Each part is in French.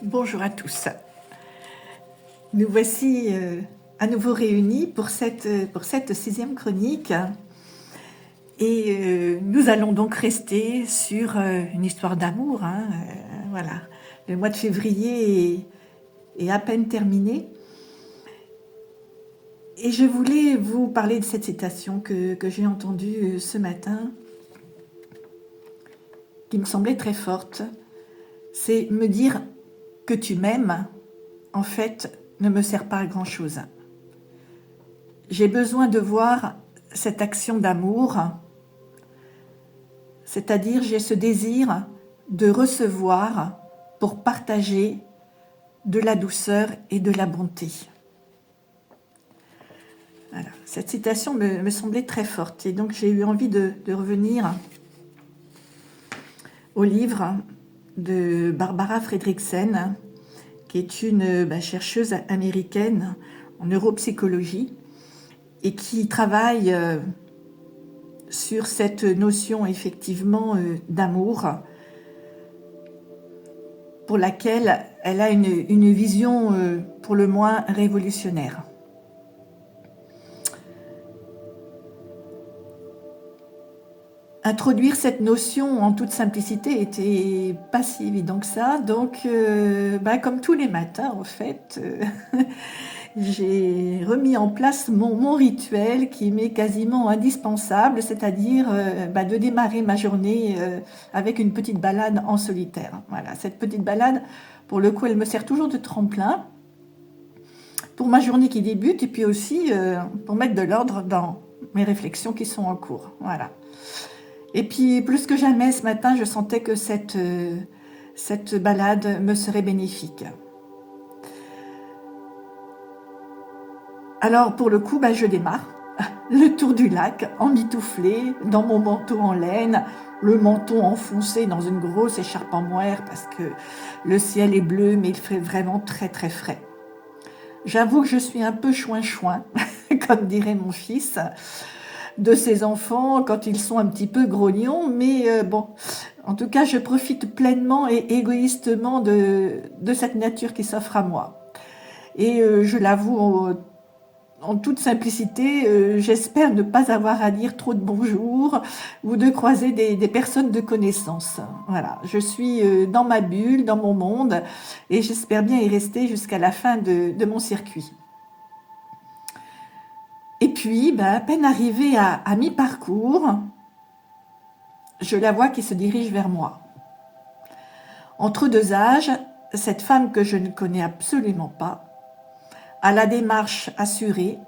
Bonjour à tous. Nous voici à nouveau réunis pour cette sixième chronique. Et nous allons donc rester sur une histoire d'amour. Voilà. Le mois de février est à peine terminé. Et je voulais vous parler de cette citation que j'ai entendue ce matin, qui me semblait très forte. C'est me dire que tu m'aimes, en fait, ne me sert pas à grand-chose. J'ai besoin de voir cette action d'amour, c'est-à-dire j'ai ce désir de recevoir pour partager de la douceur et de la bonté. Voilà. Cette citation me semblait très forte et donc j'ai eu envie de revenir au livre de Barbara Fredricksen, qui est une chercheuse américaine en neuropsychologie et qui travaille sur cette notion effectivement d'amour, pour laquelle elle a une vision pour le moins révolutionnaire. Introduire cette notion en toute simplicité était pas si évident que ça, donc comme tous les matins en fait, j'ai remis en place mon rituel qui m'est quasiment indispensable, c'est-à-dire de démarrer ma journée avec une petite balade en solitaire. Voilà, cette petite balade, pour le coup, elle me sert toujours de tremplin pour ma journée qui débute et puis aussi pour mettre de l'ordre dans mes réflexions qui sont en cours. Voilà. Et puis, plus que jamais, ce matin, je sentais que cette balade me serait bénéfique. Alors, pour le coup, je démarre le tour du lac, emmitouflé, dans mon manteau en laine, le menton enfoncé dans une grosse écharpe en moire parce que le ciel est bleu, mais il fait vraiment très très frais. J'avoue que je suis un peu chouin-chouin, comme dirait mon fils, de ses enfants quand ils sont un petit peu grognons, mais bon, en tout cas, je profite pleinement et égoïstement de cette nature qui s'offre à moi. Et je l'avoue en toute simplicité, j'espère ne pas avoir à dire trop de bonjour ou de croiser des personnes de connaissance. Voilà, je suis dans ma bulle, dans mon monde, et j'espère bien y rester jusqu'à la fin de mon circuit. Et puis, à peine arrivée à mi-parcours, je la vois qui se dirige vers moi. Entre deux âges, cette femme que je ne connais absolument pas, à la démarche assurée,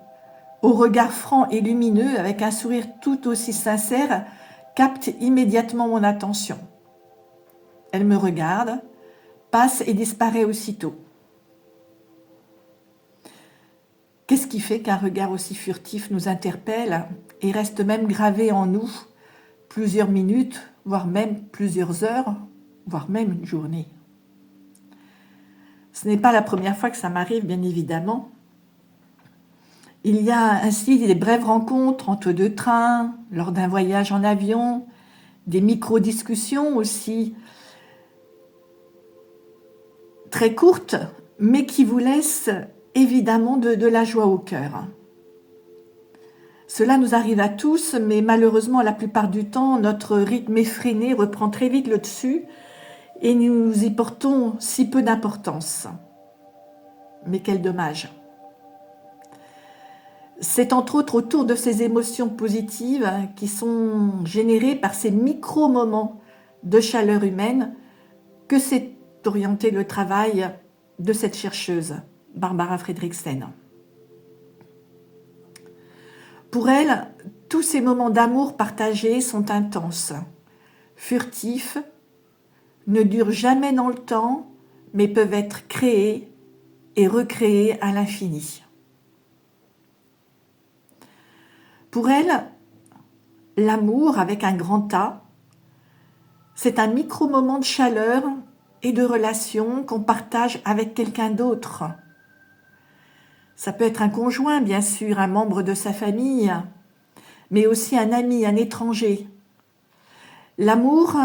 au regard franc et lumineux, avec un sourire tout aussi sincère, capte immédiatement mon attention. Elle me regarde, passe et disparaît aussitôt. Qu'est-ce qui fait qu'un regard aussi furtif nous interpelle et reste même gravé en nous plusieurs minutes, voire même plusieurs heures, voire même une journée? Ce n'est pas la première fois que ça m'arrive, bien évidemment. Il y a ainsi des brèves rencontres entre deux trains, lors d'un voyage en avion, des micro-discussions aussi, très courtes, mais qui vous laissent évidemment de la joie au cœur. Cela nous arrive à tous, mais malheureusement, la plupart du temps, notre rythme effréné reprend très vite le dessus et nous y portons si peu d'importance. Mais quel dommage! C'est entre autres autour de ces émotions positives qui sont générées par ces micro-moments de chaleur humaine que s'est orienté le travail de cette chercheuse, Barbara Fredricksen. Pour elle, tous ces moments d'amour partagés sont intenses, furtifs, ne durent jamais dans le temps, mais peuvent être créés et recréés à l'infini. Pour elle, l'amour avec un grand A, c'est un micro-moment de chaleur et de relation qu'on partage avec quelqu'un d'autre. Ça peut être un conjoint, bien sûr, un membre de sa famille, mais aussi un ami, un étranger. L'amour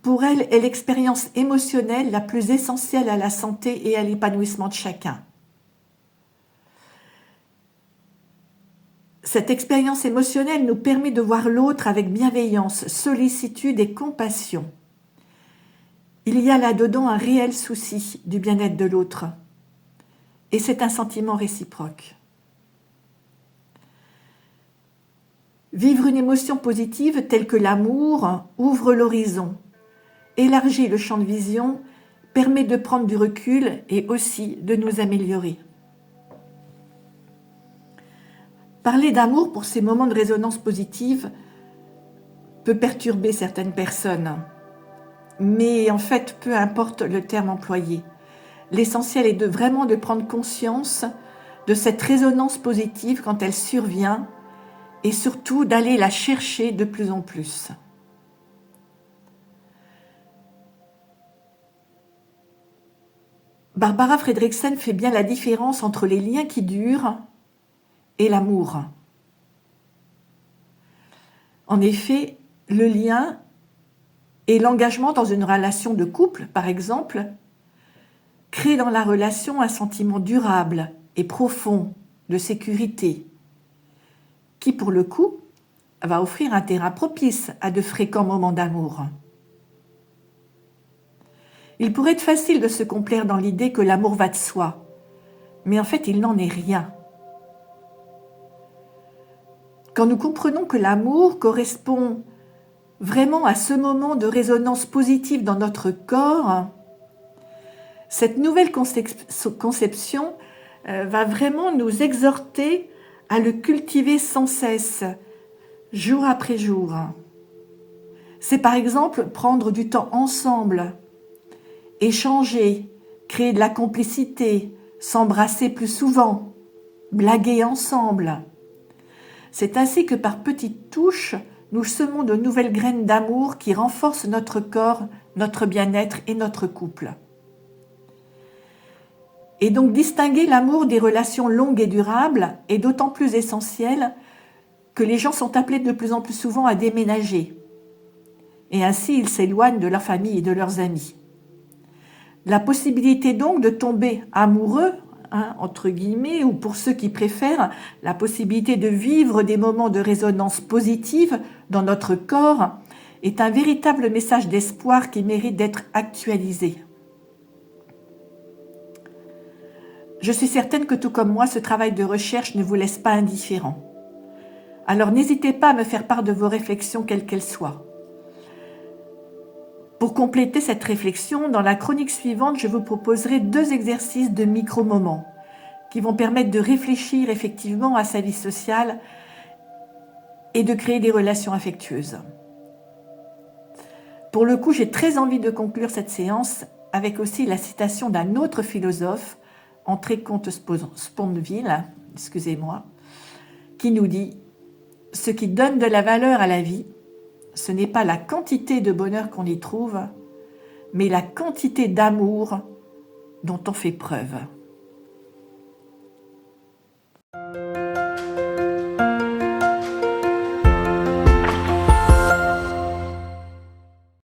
Pour elle, est l'expérience émotionnelle la plus essentielle à la santé et à l'épanouissement de chacun. Cette expérience émotionnelle nous permet de voir l'autre avec bienveillance, sollicitude et compassion. Il y a là-dedans un réel souci du bien-être de l'autre. Et c'est un sentiment réciproque. Vivre une émotion positive telle que l'amour ouvre l'horizon, élargit le champ de vision, permet de prendre du recul et aussi de nous améliorer. Parler d'amour pour ces moments de résonance positive peut perturber certaines personnes. Mais en fait, peu importe le terme employé. L'essentiel est vraiment de prendre conscience de cette résonance positive quand elle survient et surtout d'aller la chercher de plus en plus. Barbara Fredrickson fait bien la différence entre les liens qui durent et l'amour. En effet, le lien et l'engagement dans une relation de couple, par exemple, crée dans la relation un sentiment durable et profond de sécurité, qui pour le coup va offrir un terrain propice à de fréquents moments d'amour. Il pourrait être facile de se complaire dans l'idée que l'amour va de soi, mais en fait il n'en est rien. Quand nous comprenons que l'amour correspond vraiment à ce moment de résonance positive dans notre corps, cette nouvelle conception va vraiment nous exhorter à le cultiver sans cesse, jour après jour. C'est par exemple prendre du temps ensemble, échanger, créer de la complicité, s'embrasser plus souvent, blaguer ensemble. C'est ainsi que par petites touches, nous semons de nouvelles graines d'amour qui renforcent notre corps, notre bien-être et notre couple. Et donc distinguer l'amour des relations longues et durables est d'autant plus essentiel que les gens sont appelés de plus en plus souvent à déménager. Et ainsi, ils s'éloignent de leur famille et de leurs amis. La possibilité donc de tomber amoureux, entre guillemets, ou pour ceux qui préfèrent, la possibilité de vivre des moments de résonance positive dans notre corps est un véritable message d'espoir qui mérite d'être actualisé. Je suis certaine que tout comme moi, ce travail de recherche ne vous laisse pas indifférent. Alors n'hésitez pas à me faire part de vos réflexions, quelles qu'elles soient. Pour compléter cette réflexion, dans la chronique suivante, je vous proposerai 2 exercices de micro-moments qui vont permettre de réfléchir effectivement à sa vie sociale et de créer des relations affectueuses. Pour le coup, j'ai très envie de conclure cette séance avec aussi la citation d'un autre philosophe, André Comte-Sponville, qui nous dit « Ce qui donne de la valeur à la vie, ce n'est pas la quantité de bonheur qu'on y trouve, mais la quantité d'amour dont on fait preuve. »